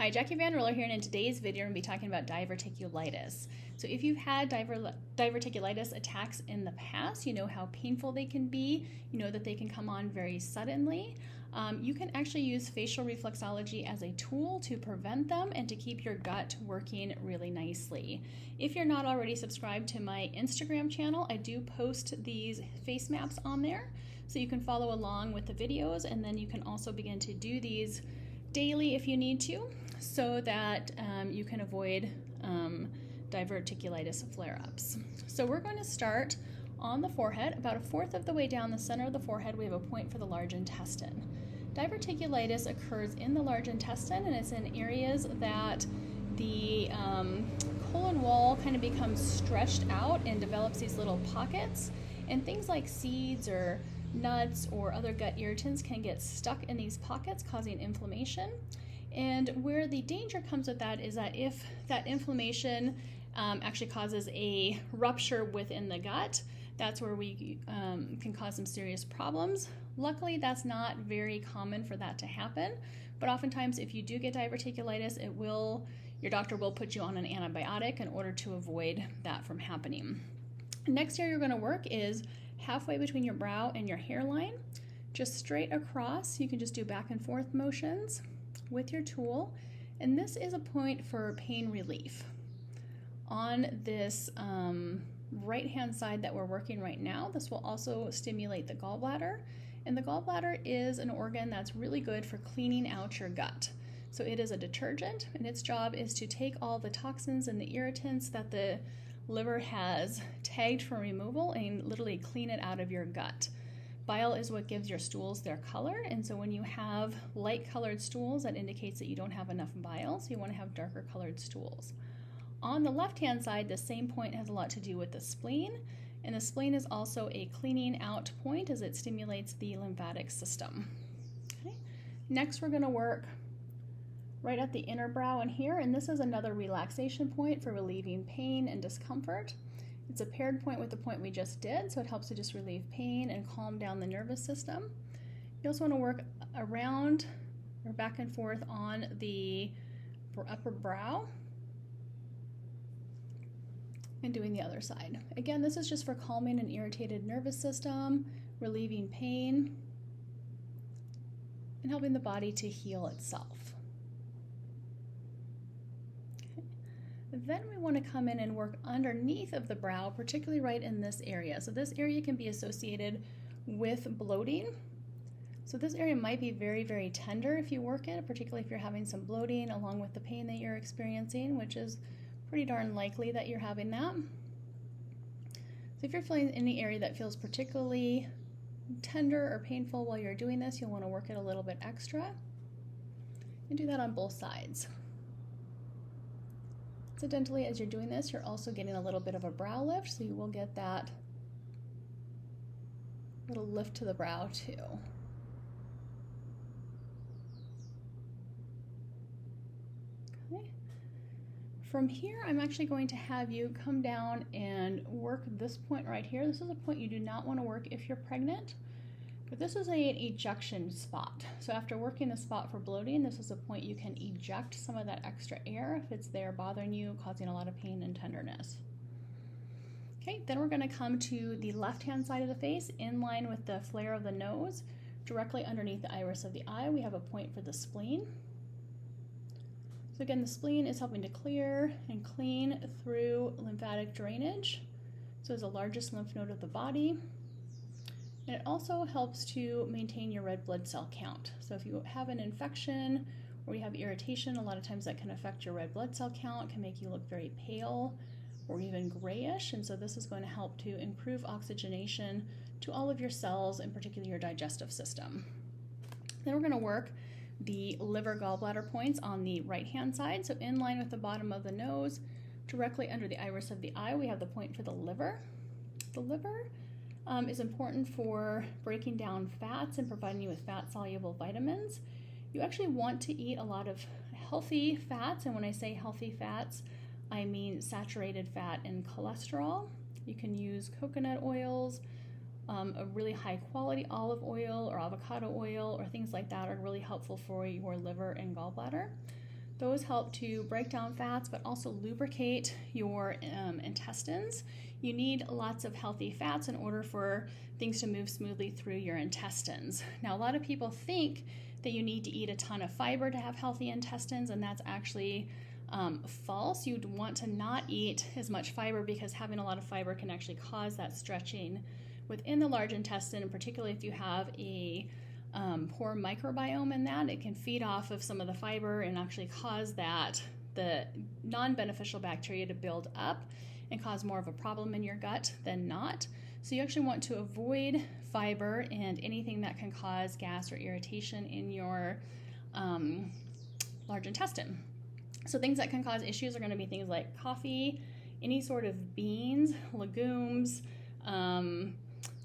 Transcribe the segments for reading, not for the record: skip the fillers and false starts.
Hi, Jackie Van Riller here, and in today's video, I'm going to be talking about diverticulitis. So if you've had diverticulitis attacks in the past, you know how painful they can be, you know that they can come on very suddenly. You can actually use facial reflexology as a tool to prevent them and to keep your gut working really nicely. If you're not already subscribed to my Instagram channel, I do post these face maps on there, so you can follow along with the videos, and then you can also begin to do these daily if you need to, so that you can avoid diverticulitis flare-ups. So we're going to start on the forehead. About a fourth of the way down the center of the forehead, we have a point for the large intestine. Diverticulitis occurs in the large intestine, and it's in areas that the colon wall kind of becomes stretched out and develops these little pockets, and things like seeds or nuts or other gut irritants can get stuck in these pockets, causing inflammation. And where the danger comes with that is that if that inflammation actually causes a rupture within the gut, that's where we can cause some serious problems. Luckily, that's not very common for that to happen, but oftentimes if you do get diverticulitis, your doctor will put you on an antibiotic in order to avoid that from happening. Next area you're going to work is halfway between your brow and your hairline, just straight across. You can just do back and forth motions with your tool, and this is a point for pain relief. On this right hand side that we're working right now, this will also stimulate the gallbladder, and the gallbladder is an organ that's really good for cleaning out your gut. So it is a detergent, and its job is to take all the toxins and the irritants that the liver has tagged for removal and literally clean it out of your gut. Bile is what gives your stools their color, and so when you have light colored stools, that indicates that you don't have enough bile, so you want to have darker colored stools. On the left hand side, the same point has a lot to do with the spleen, and the spleen is also a cleaning out point as it stimulates the lymphatic system. Okay. Next, we're going to work right at the inner brow in here, and this is another relaxation point for relieving pain and discomfort. It's a paired point with the point we just did, so it helps to just relieve pain and calm down the nervous system. You also want to work around or back and forth on the upper brow and doing the other side. Again, this is just for calming an irritated nervous system, relieving pain, and helping the body to heal itself. Then we want to come in and work underneath of the brow, particularly right in this area. So this area can be associated with bloating. So this area might be very, very tender if you work it, particularly if you're having some bloating along with the pain that you're experiencing, which is pretty darn likely that you're having that. So if you're feeling any area that feels particularly tender or painful while you're doing this, you'll want to work it a little bit extra, and do that on both sides. Incidentally, as you're doing this, you're also getting a little bit of a brow lift, so you will get that little lift to the brow too. Okay. From here, I'm actually going to have you come down and work this point right here. This is a point you do not want to work if you're pregnant, but this is an ejection spot. So after working the spot for bloating, this is a point you can eject some of that extra air if it's there bothering you, causing a lot of pain and tenderness. Okay, then we're going to come to the left-hand side of the face, in line with the flare of the nose, directly underneath the iris of the eye. We have a point for the spleen. So again, the spleen is helping to clear and clean through lymphatic drainage. So it's the largest lymph node of the body. And it also helps to maintain your red blood cell count. So if you have an infection or you have irritation, a lot of times that can affect your red blood cell count, can make you look very pale or even grayish. And so this is going to help to improve oxygenation to all of your cells, in particular your digestive system. Then we're going to work the liver gallbladder points on the right-hand side. So in line with the bottom of the nose, directly under the iris of the eye, we have the point for the liver. The liver is important for breaking down fats and providing you with fat-soluble vitamins. You actually want to eat a lot of healthy fats, and when I say healthy fats, I mean saturated fat and cholesterol. You can use coconut oils, a really high quality olive oil or avocado oil or things like that are really helpful for your liver and gallbladder. Those help to break down fats, but also lubricate your intestines. You need lots of healthy fats in order for things to move smoothly through your intestines. Now, a lot of people think that you need to eat a ton of fiber to have healthy intestines, and that's actually false. You'd want to not eat as much fiber because having a lot of fiber can actually cause that stretching within the large intestine, and particularly if you have a poor microbiome in that, it can feed off of some of the fiber and actually cause the non-beneficial bacteria to build up and cause more of a problem in your gut than not. So you actually want to avoid fiber and anything that can cause gas or irritation in your large intestine. So things that can cause issues are going to be things like coffee, any sort of beans, legumes,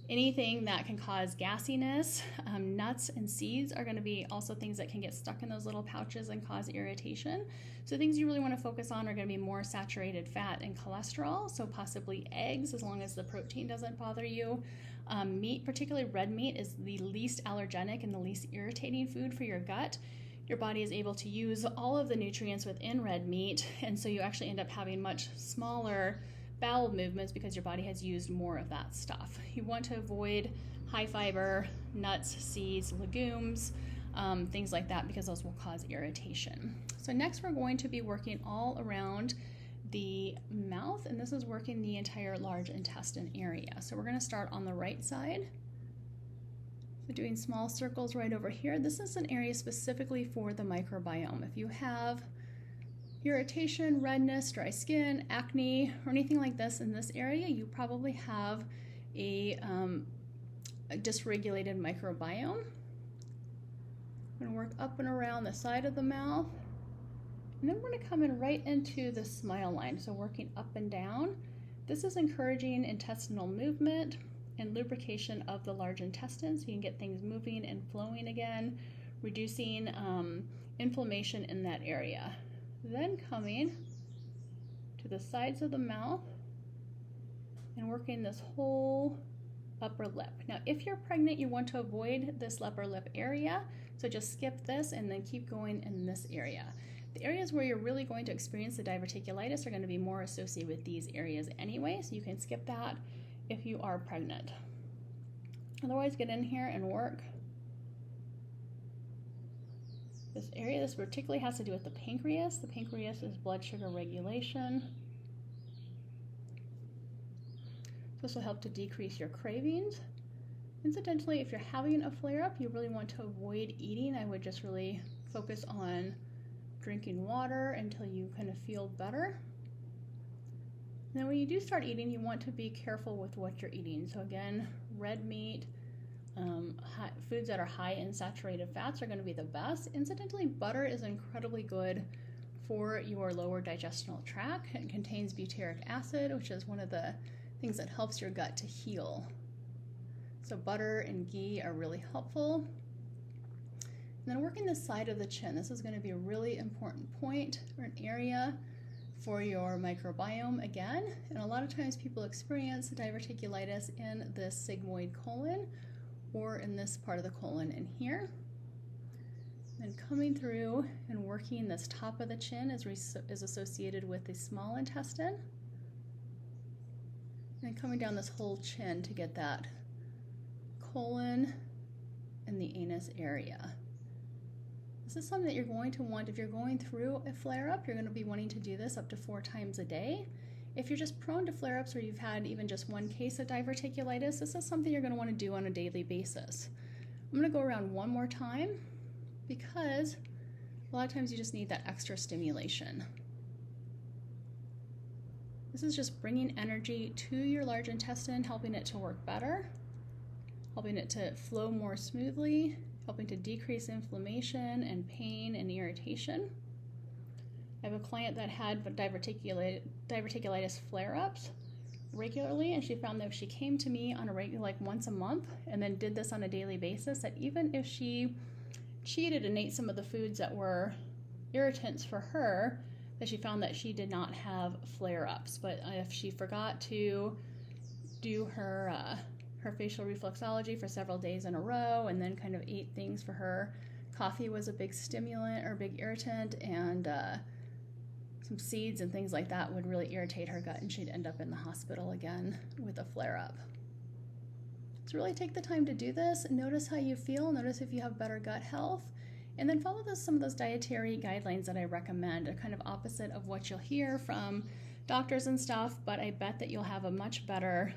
anything that can cause gassiness. Nuts and seeds are going to be also things that can get stuck in those little pouches and cause irritation. So things you really want to focus on are going to be more saturated fat and cholesterol, so possibly eggs, as long as the protein doesn't bother you. Meat, particularly red meat, is the least allergenic and the least irritating food for your gut. Your body is able to use all of the nutrients within red meat, and so you actually end up having much smaller bowel movements because your body has used more of that stuff. You want to avoid high fiber, nuts, seeds, legumes, things like that, because those will cause irritation. So next we're going to be working all around the mouth, and this is working the entire large intestine area. So we're going to start on the right side. So doing small circles right over here. This is an area specifically for the microbiome. If you have irritation, redness, dry skin, acne, or anything like this in this area, you probably have a dysregulated microbiome. I'm going to work up and around the side of the mouth. And then we're going to come in right into the smile line, so working up and down. This is encouraging intestinal movement and lubrication of the large intestine, so you can get things moving and flowing again, reducing inflammation in that area. Then coming to the sides of the mouth and working this whole upper lip. Now, if you're pregnant, you want to avoid this upper lip area, so just skip this and then keep going in this area. The areas where you're really going to experience the diverticulitis are going to be more associated with these areas anyway, so you can skip that if you are pregnant. Otherwise, get in here and work this area. This particularly has to do with the pancreas. The pancreas is blood sugar regulation. This will help to decrease your cravings. Incidentally, if you're having a flare-up, you really want to avoid eating. I would just really focus on drinking water until you kind of feel better. And then when you do start eating, you want to be careful with what you're eating. So again, red meat, foods that are high in saturated fats are going to be the best. Incidentally, butter is incredibly good for your lower digestional tract. It contains butyric acid, which is one of the things that helps your gut to heal. So butter and ghee are really helpful. And then working the side of the chin. This is going to be a really important point or an area for your microbiome again. And a lot of times people experience diverticulitis in the sigmoid colon or in this part of the colon in here. And coming through and working this top of the chin is associated with the small intestine. And coming down this whole chin to get that colon and the anus area. This is something that you're going to want if you're going through a flare-up. You're going to be wanting to do this up to 4 times a day. If you're just prone to flare-ups or you've had even just one case of diverticulitis, this is something you're going to want to do on a daily basis. I'm going to go around one more time because a lot of times you just need that extra stimulation. This is just bringing energy to your large intestine, helping it to work better, helping it to flow more smoothly, helping to decrease inflammation and pain and irritation. I have a client that had diverticulitis flare-ups regularly, and she found that if she came to me on a regular, like once a month, and then did this on a daily basis, that even if she cheated and ate some of the foods that were irritants for her, that she found that she did not have flare-ups. But if she forgot to do her facial reflexology for several days in a row and then kind of ate things for her coffee was a big stimulant or big irritant, and some seeds and things like that would really irritate her gut, and she'd end up in the hospital again with a flare-up. So really take the time to do this. Notice how you feel. Notice if you have better gut health. And then follow some of those dietary guidelines that I recommend. They're kind of opposite of what you'll hear from doctors and stuff, but I bet that you'll have a much better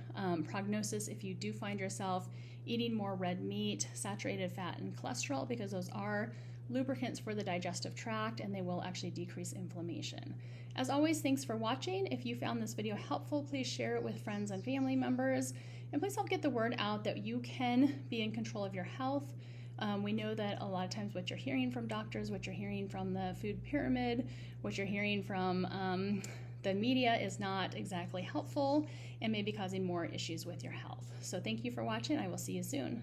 prognosis if you do find yourself eating more red meat, saturated fat, and cholesterol, because those are lubricants for the digestive tract, and they will actually decrease inflammation. As always, thanks for watching. If you found this video helpful, please share it with friends and family members, and please help get the word out that you can be in control of your health. We know that a lot of times what you're hearing from doctors, what you're hearing from the food pyramid, what you're hearing from the media is not exactly helpful and may be causing more issues with your health. So thank you for watching. I will see you soon.